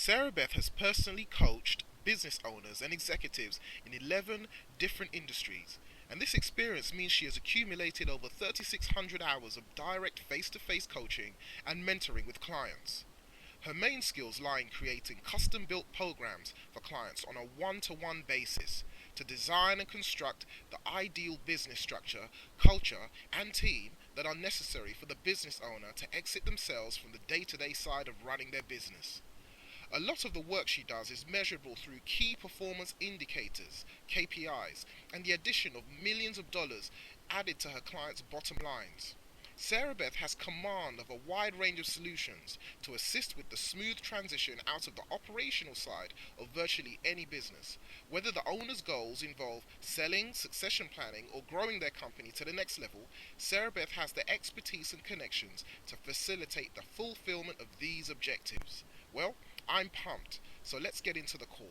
Sarah-Beth has personally coached business owners and executives in 11 different industries, and this experience means she has accumulated over 3,600 hours of direct face to face coaching and mentoring with clients. Her main skills lie in creating custom built programs for clients on a one to one basis to design and construct the ideal business structure, culture, and team that are necessary for the business owner to exit themselves from the day to day side of running their business. A lot of the work she does is measurable through key performance indicators, KPIs, and the addition of millions of dollars added to her clients' bottom lines. Sarah-Beth has command of a wide range of solutions to assist with the smooth transition out of the operational side of virtually any business. Whether the owner's goals involve selling, succession planning, or growing their company to the next level, Sarah-Beth has the expertise and connections to facilitate the fulfillment of these objectives. Well, I'm pumped, so let's get into the call.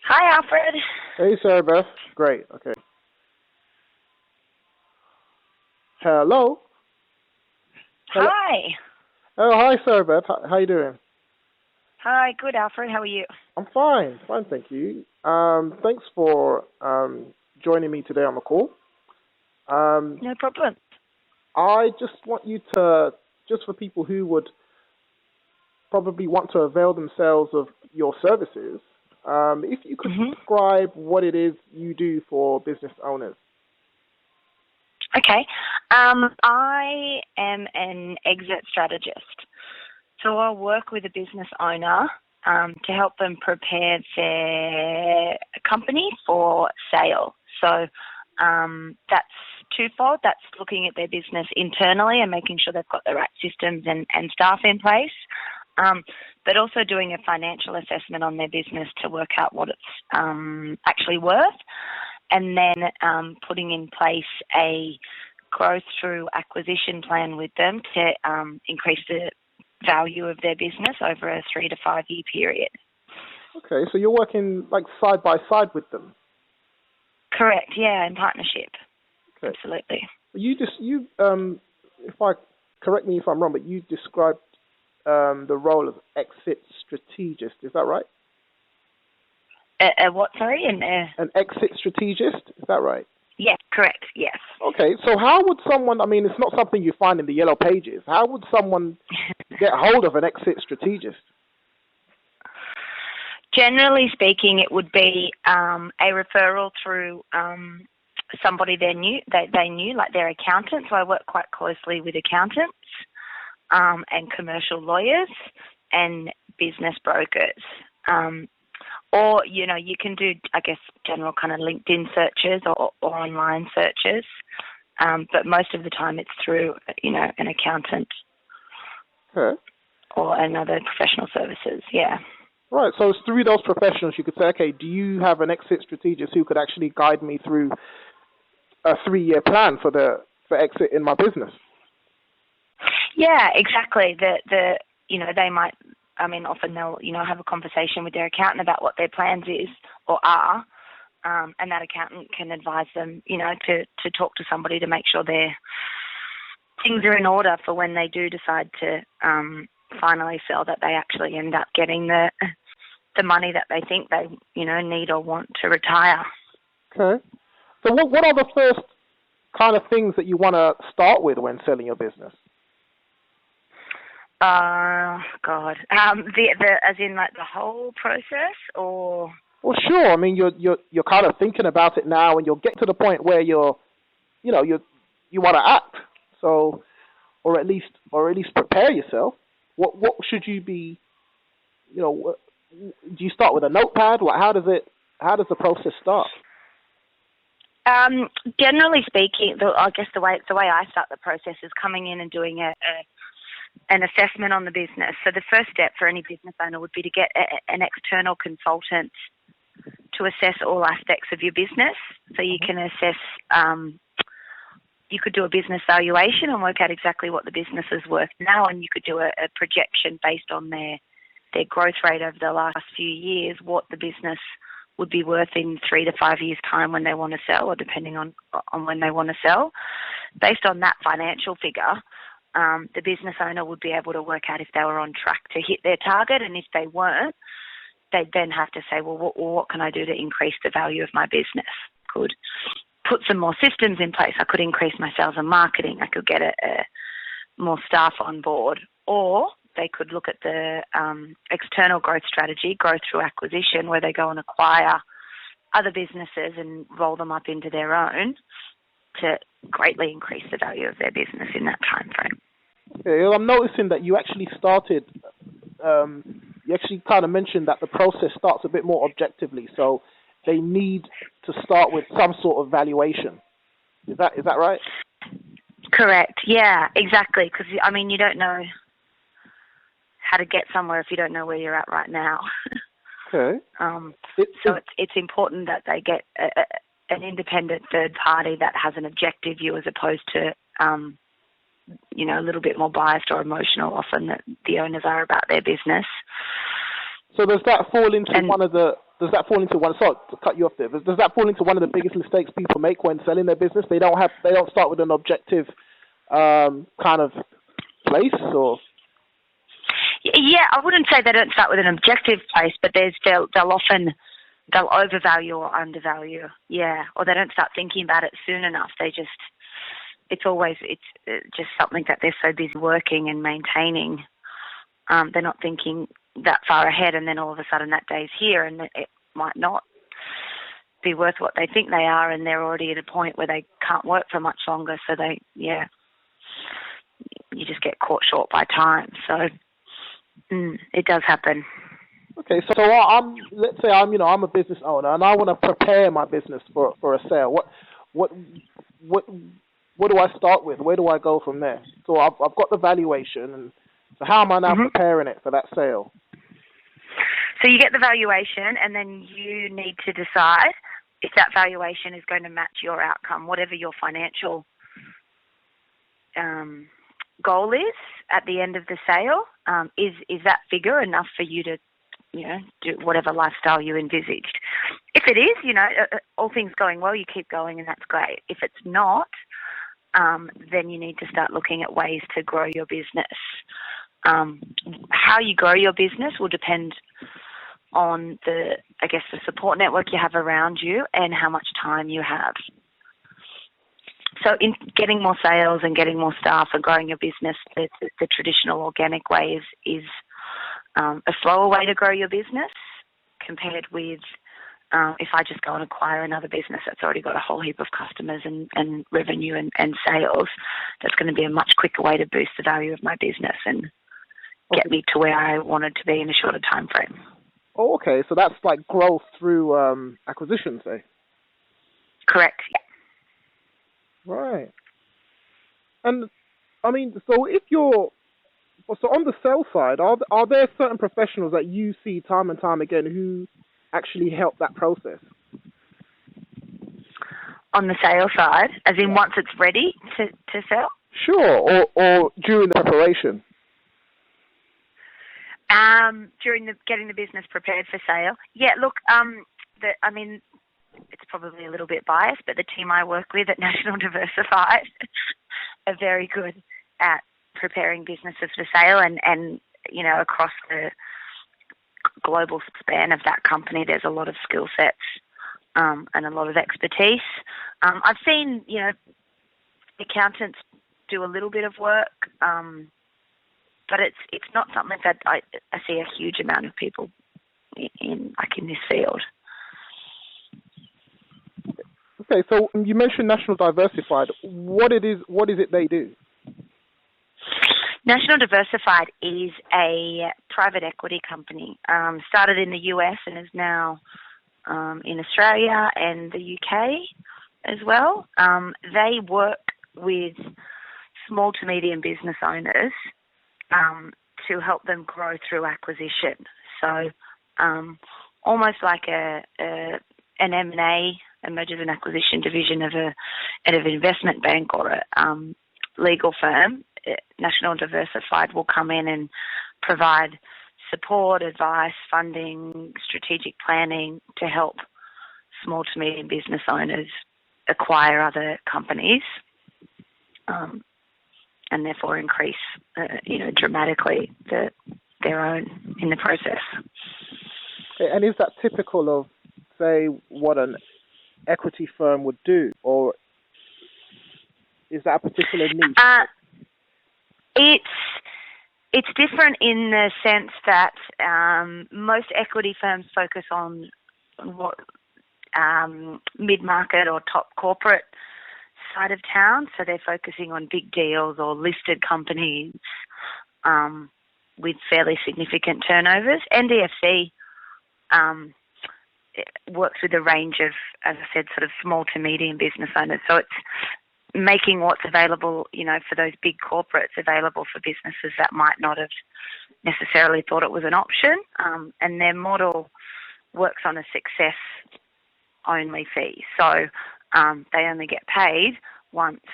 Hi, Alfred. Hey, Sarah-Beth. Great. Okay. Hello. Hello. Hi. Oh, hi, Sarah-Beth. How you doing? Hi, good, Alfred. How are you? I'm fine. Fine, thank you. Thanks for joining me today on the call. No problem. I just want you to, just for people who would probably want to avail themselves of your services, if you could describe what it is you do for business owners. Okay. I am an exit strategist. So I work with a business owner to help them prepare their company for sale. So that's twofold. That's looking at their business internally and making sure they've got the right systems and staff in place, but also doing a financial assessment on their business to work out what it's actually worth, and then putting in place a growth through acquisition plan with them to increase the value of their business over a 3 to 5 year period. Okay, so you're working like side by side with them. Correct. Yeah, in partnership. Okay. Absolutely. Correct me if I'm wrong, but you described the role of exit strategist. Is that right? What? Sorry, an exit strategist. Is that right? Yes, correct. Yes. Okay, so how would someone? I mean, it's not something you find in the yellow pages. How would someone get hold of an exit strategist? Generally speaking, it would be a referral through somebody they knew, like their accountant. So I work quite closely with accountants and commercial lawyers and business brokers. Or, you know, you can do, I guess, general kind of LinkedIn searches or online searches. But most of the time it's through, you know, an accountant or another professional services. Yeah. Right. So it's through those professionals you could say, okay, do you have an exit strategist who could actually guide me through a 3-year plan for exit in my business? Yeah, exactly. They might, I mean, often they'll, you know, have a conversation with their accountant about what their plans is or are, and that accountant can advise them, you know, to talk to somebody to make sure their things are in order for when they do decide to finally sell, that they actually end up getting the money that they think they, you know, need or want to retire. Okay. So what are the first kind of things that you want to start with when selling your business? God. As in like the whole process, or? Well, sure. I mean, you're kind of thinking about it now, and you'll get to the point where you want to act. So, or at least prepare yourself. What should you be? You know, do you start with a notepad? How does the process start? Generally speaking, I guess the way I start the process is coming in and doing an assessment on the business. So the first step for any business owner would be to get an external consultant to assess all aspects of your business. So you can assess, you could do a business valuation and work out exactly what the business is worth now, and you could do a projection based on their their growth rate over the last few years, what the business would be worth in 3 to 5 years' time when they want to sell, or depending on when they want to sell. Based on that financial figure, the business owner would be able to work out if they were on track to hit their target, and if they weren't, they'd then have to say, well, what can I do to increase the value of my business? Could put some more systems in place. I could increase my sales and marketing. I could get more staff on board. Or they could look at the external growth strategy, growth through acquisition, where they go and acquire other businesses and roll them up into their own to greatly increase the value of their business in that time frame. Okay, well, I'm noticing that you actually started, you actually kind of mentioned that the process starts a bit more objectively, so they need to start with some sort of valuation. Is that right? Correct. Yeah, exactly. Because, I mean, you don't know how to get somewhere if you don't know where you're at right now. Okay. So it's important that they get an independent third party that has an objective view, as opposed to, a little bit more biased or emotional often that the owners are about their business. So does that fall into sorry to cut you off there, does that fall into one of the biggest mistakes people make when selling their business? They don't start with an objective kind of place, or? Yeah, I wouldn't say they don't start with an objective place, but they'll overvalue or undervalue. Yeah, or they don't start thinking about it soon enough. It's just something that they're so busy working and maintaining. They're not thinking that far ahead, and then all of a sudden that day's here, and it might not be worth what they think they are, and they're already at a point where they can't work for much longer. So you just get caught short by time. So it does happen. Okay, so let's say I'm a business owner and I want to prepare my business for a sale. What do I start with? Where do I go from there? So I've got the valuation, and so how am I now preparing it for that sale? So you get the valuation, and then you need to decide if that valuation is going to match your outcome, whatever your financial goal is at the end of the sale. Is that figure enough for you to, do whatever lifestyle you envisaged? If it is, all things going well, you keep going, and that's great. If it's not, then you need to start looking at ways to grow your business. How you grow your business will depend on the support network you have around you and how much time you have. So in getting more sales and getting more staff and growing your business, the traditional organic way is a slower way to grow your business compared with if I just go and acquire another business that's already got a whole heap of customers and revenue and sales. That's going to be a much quicker way to boost the value of my business and get me to where I wanted to be in a shorter time frame. Oh, okay. So that's like growth through acquisition, say? Correct. Yeah. Right. And, I mean, so on the sales side, are there certain professionals that you see time and time again who actually help that process? On the sales side, as in once it's ready to sell? Sure, or during the preparation. During getting the business prepared for sale. Yeah, look, it's probably a little bit biased, but the team I work with at National Diversified are very good at preparing businesses for sale, and across the global span of that company, there's a lot of skill sets and a lot of expertise. I've seen, accountants do a little bit of work, but it's not something that I see a huge amount of people in this field. Okay, so you mentioned National Diversified. What is it they do? National Diversified is a private equity company. Started in the US and is now in Australia and the UK as well. They work with small to medium business owners to help them grow through acquisition. So almost like an M&A, a mergers and acquisition division of an investment bank or a legal firm. National Diversified will come in and provide support, advice, funding, strategic planning to help small to medium business owners acquire other companies, and therefore increase, dramatically their own in the process. And is that typical of, say, what an equity firm would do, or is that a particular niche? It's different in the sense that most equity firms focus on what mid-market or top corporate side of town, so they're focusing on big deals or listed companies with fairly significant turnovers. NDFC works with a range of, as I said, sort of small to medium business owners. So it's making what's available, for those big corporates available for businesses that might not have necessarily thought it was an option. And their model works on a success-only fee. So they only get paid once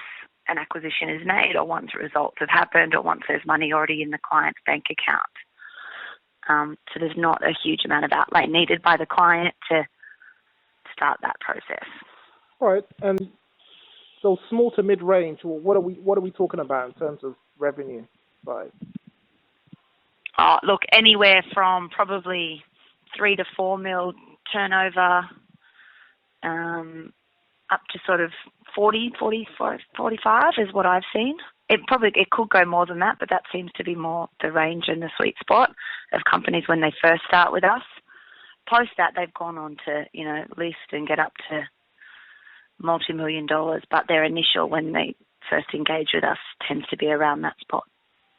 an acquisition is made, or once results have happened, or once there's money already in the client's bank account. So there's not a huge amount of outlay needed by the client to start that process. All right, and so small to mid-range, what are we talking about in terms of revenue size? Look, anywhere from probably 3 to 4 mil turnover, up to sort of 40, 45 is what I've seen. It could go more than that, but that seems to be more the range and the sweet spot of companies when they first start with us. Post that, they've gone on to, list and get up to multi-million dollars, but their initial, when they first engage with us, tends to be around that spot.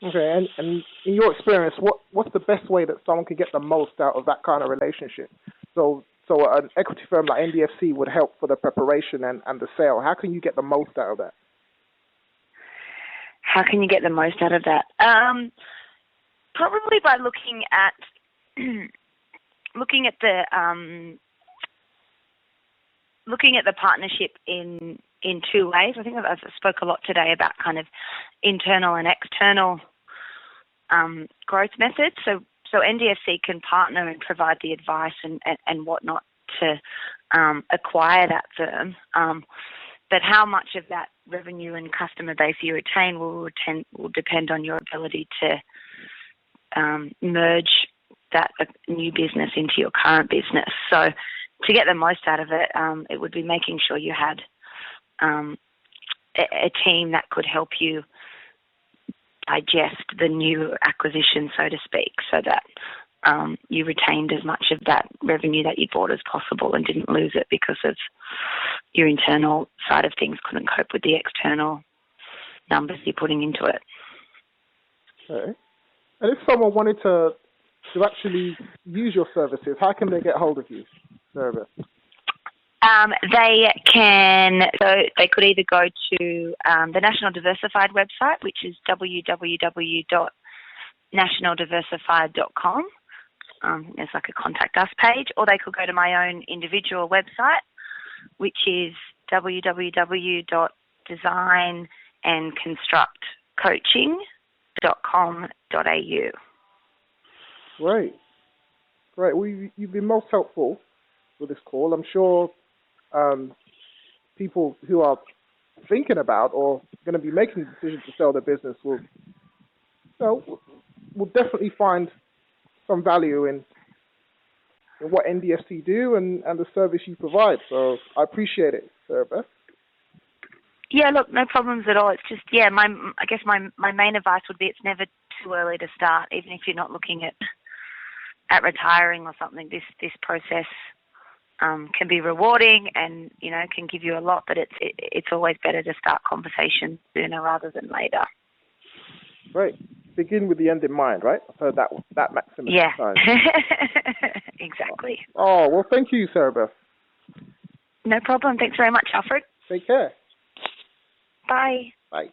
Okay, and in your experience, what's the best way that someone can get the most out of that kind of relationship? So an equity firm like NDFC would help for the preparation and the sale. How can you get the most out of that? How can you get the most out of that? Probably by looking at the partnership in two ways. I think I've spoke a lot today about kind of internal and external growth methods. So NDFC can partner and provide the advice and whatnot to acquire that firm. But how much of that revenue and customer base you retain will depend on your ability to merge that new business into your current business. So to get the most out of it, it would be making sure you had a team that could help you digest the new acquisition, so to speak, so that you retained as much of that revenue that you bought as possible and didn't lose it because of your internal side of things couldn't cope with the external numbers you're putting into it. Okay. And if someone wanted to actually use your services, how can they get hold of you, Sarah-Beth? They could either go to the National Diversified website, which is www.nationaldiversified.com. There's like a contact us page, or they could go to my own individual website, which is www.designandconstructcoaching.com.au. Great. Well, you've been most helpful with this call. I'm sure people who are thinking about or going to be making the decision to sell their business will definitely find some value in what NDFC do and the service you provide. So I appreciate it, Sarah-Beth. Yeah, look, no problems at all. It's just, I guess my main advice would be it's never too early to start, even if you're not looking at retiring or something. This process can be rewarding and, can give you a lot, but it's always better to start conversations sooner rather than later. Right. Begin with the end in mind, right? I've heard that maximum time. Exactly. Oh, well, thank you, Sarah-Beth. No problem. Thanks very much, Alfred. Take care. Bye. Bye.